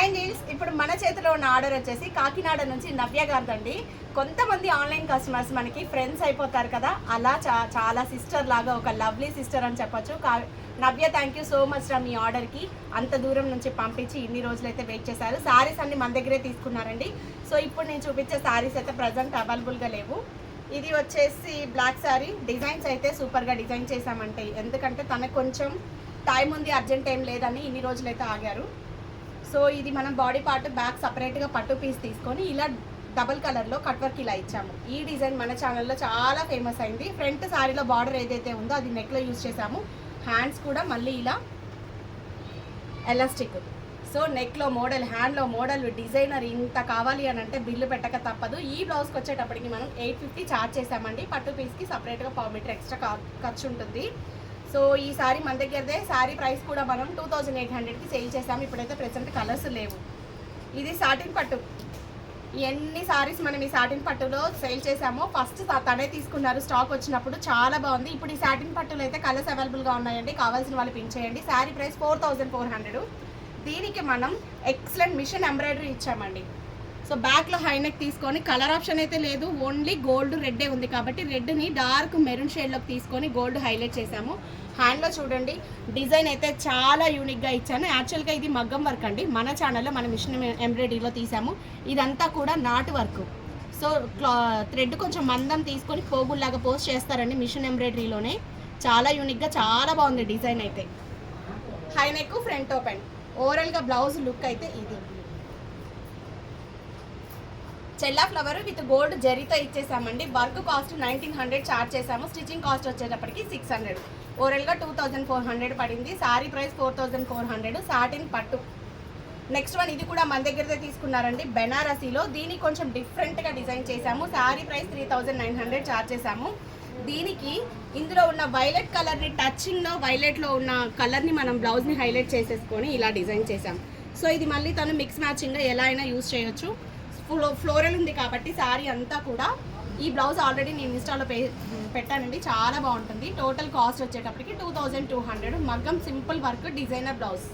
Hi Niels, ఇప్పుడు మన చేతిలో ఉన్న ఆర్డర్ వచ్చేసి కాకినాడ నుంచి నవ్య గారిదండి. కొంతమంది ఆన్లైన్ కస్టమర్స్ మనకి ఫ్రెండ్స్ అయిపోతారు కదా, అలా చాలా సిస్టర్ లాగా ఒక లవ్లీ సిస్టర్ అని చెప్పొచ్చు. నవ్య, థ్యాంక్ యూ సో మచ్ రా మీ ఆర్డర్కి. అంత దూరం నుంచి పంపించి ఇన్ని రోజులైతే వెయిట్ చేశారు. శారీస్ అన్ని మన దగ్గరే తీసుకున్నారండి. సో ఇప్పుడు నేను చూపించే శారీస్ అయితే ప్రజెంట్ అవైలబుల్గా లేవు. ఇది వచ్చేసి బ్లాక్ శారీ. డిజైన్స్ అయితే సూపర్గా డిజైన్ చేశామంటే, ఎందుకంటే తనకు కొంచెం టైం ఉంది, అర్జెంట్ ఏం లేదని ఇన్ని రోజులైతే ఆగారు. సో ఇది మనం బాడీ పార్ట్ బ్యాక్ సపరేట్గా పట్టు పీస్ తీసుకొని ఇలా డబల్ కలర్లో కట్ వర్క్ ఇలా ఇచ్చాము. ఈ డిజైన్ మన ఛానల్లో చాలా ఫేమస్ అయింది. ఫ్రంట్ శారీలో బార్డర్ ఏదైతే ఉందో అది నెక్లో యూజ్ చేసాము. హ్యాండ్స్ కూడా మళ్ళీ ఇలా ఎలాస్టిక్. సో నెక్లో మోడల్, హ్యాండ్లో మోడల్, డిజైనర్ ఇంత కావాలి అని అంటే బిల్లు పెట్టక తప్పదు. ఈ బ్లౌజ్కి వచ్చేటప్పటికి మనం 850 ఛార్జ్ చేసామండి. పట్టు పీస్కి సపరేట్గా 1/4 మీటర్ ఎక్స్ట్రా ఖర్చు ఉంటుంది. సో ఈ సారీ మన దగ్గరదే. శారీ ప్రైస్ కూడా మనం 2800కి సేల్ చేసాము. ఇప్పుడైతే ప్రెసెంట్ కలర్స్ లేవు. ఇది సాటిన్ పట్టు. ఎన్ని సారీస్ మనం ఈ సాటిన్ పట్టులో సేల్ చేసామో ఫస్ట్ తనే తీసుకున్నారు స్టాక్ వచ్చినప్పుడు. చాలా బాగుంది. ఇప్పుడు ఈ సాటిన్ పట్టులో అయితే కలర్స్ అవైలబుల్గా ఉన్నాయండి. కావాల్సిన వాళ్ళు పిన్ చేయండి. శారీ ప్రైస్ 4400. దీనికి మనం ఎక్సలెంట్ మిషన్ ఎంబ్రాయిడరీ ఇచ్చామండి. సో బ్యాక్లో హైనెక్ తీసుకొని, కలర్ ఆప్షన్ అయితే లేదు, ఓన్లీ గోల్డ్ రెడ్డే ఉంది కాబట్టి రెడ్ని డార్క్ మెరూన్ షేడ్లోకి తీసుకొని గోల్డ్ హైలైట్ చేసాము. హ్యాండ్లో చూడండి, డిజైన్ అయితే చాలా యూనిక్గా ఇచ్చాను. యాక్చువల్గా ఇది మగ్గం వర్క్ అండి. మన ఛానల్లో మనం మిషన్ ఎంబ్రాయిడరీలో తీసాము. ఇదంతా కూడా నాట్ వర్క్. సో థ్రెడ్ కొంచెం మందం తీసుకొని పోగుల్లాగా పోస్ట్ చేస్తారండి మిషన్ ఎంబ్రాయిడరీలోనే. చాలా యూనిక్గా చాలా బాగుంది డిజైన్ అయితే. High neck, front open. ఓవరాల్గా బ్లౌజ్ లుక్ అయితే ఇది. చెల్లా ఫ్లవర్ విత్ గోల్డ్ జరీతో ఇచ్చేసామండి. వర్క్ కాస్ట్ 1900 ఛార్జ్ చేసాము. స్టిచ్చింగ్ కాస్ట్ వచ్చేటప్పటికి 600. ఓవరాల్గా 2400 పడింది. శారీ ప్రైస్ 4400. సాటిన్ పట్టు. నెక్స్ట్ వన్, ఇది కూడా మన దగ్గరదే తీసుకున్నారండి, బెనారసీలో. దీనికి కొంచెం డిఫరెంట్గా డిజైన్ చేసాము. శారీ ప్రైస్ 3900 ఛార్జ్ చేసాము. దీనికి ఇందులో ఉన్న వైలెట్ కలర్ని, టచింగ్లో వైలెట్లో ఉన్న కలర్ని మనం బ్లౌజ్ని హైలైట్ చేసేసుకొని ఇలా డిజైన్ చేసాం. సో ఇది మళ్ళీ తను మిక్స్ మ్యాచింగ్గా ఎలా అయినా యూజ్ చేయొచ్చు. ఫ్లోరల్ ఉంది కాబట్టి శారీ అంతా కూడా. ఈ బ్లౌజ్ ఆల్రెడీ నేను ఇన్స్టాలో పెట్టానండి, చాలా బాగుంటుంది. టోటల్ కాస్ట్ వచ్చేటప్పటికి 2200. మగ్గం సింపుల్ వర్క్ డిజైనర్ బ్లౌజ్.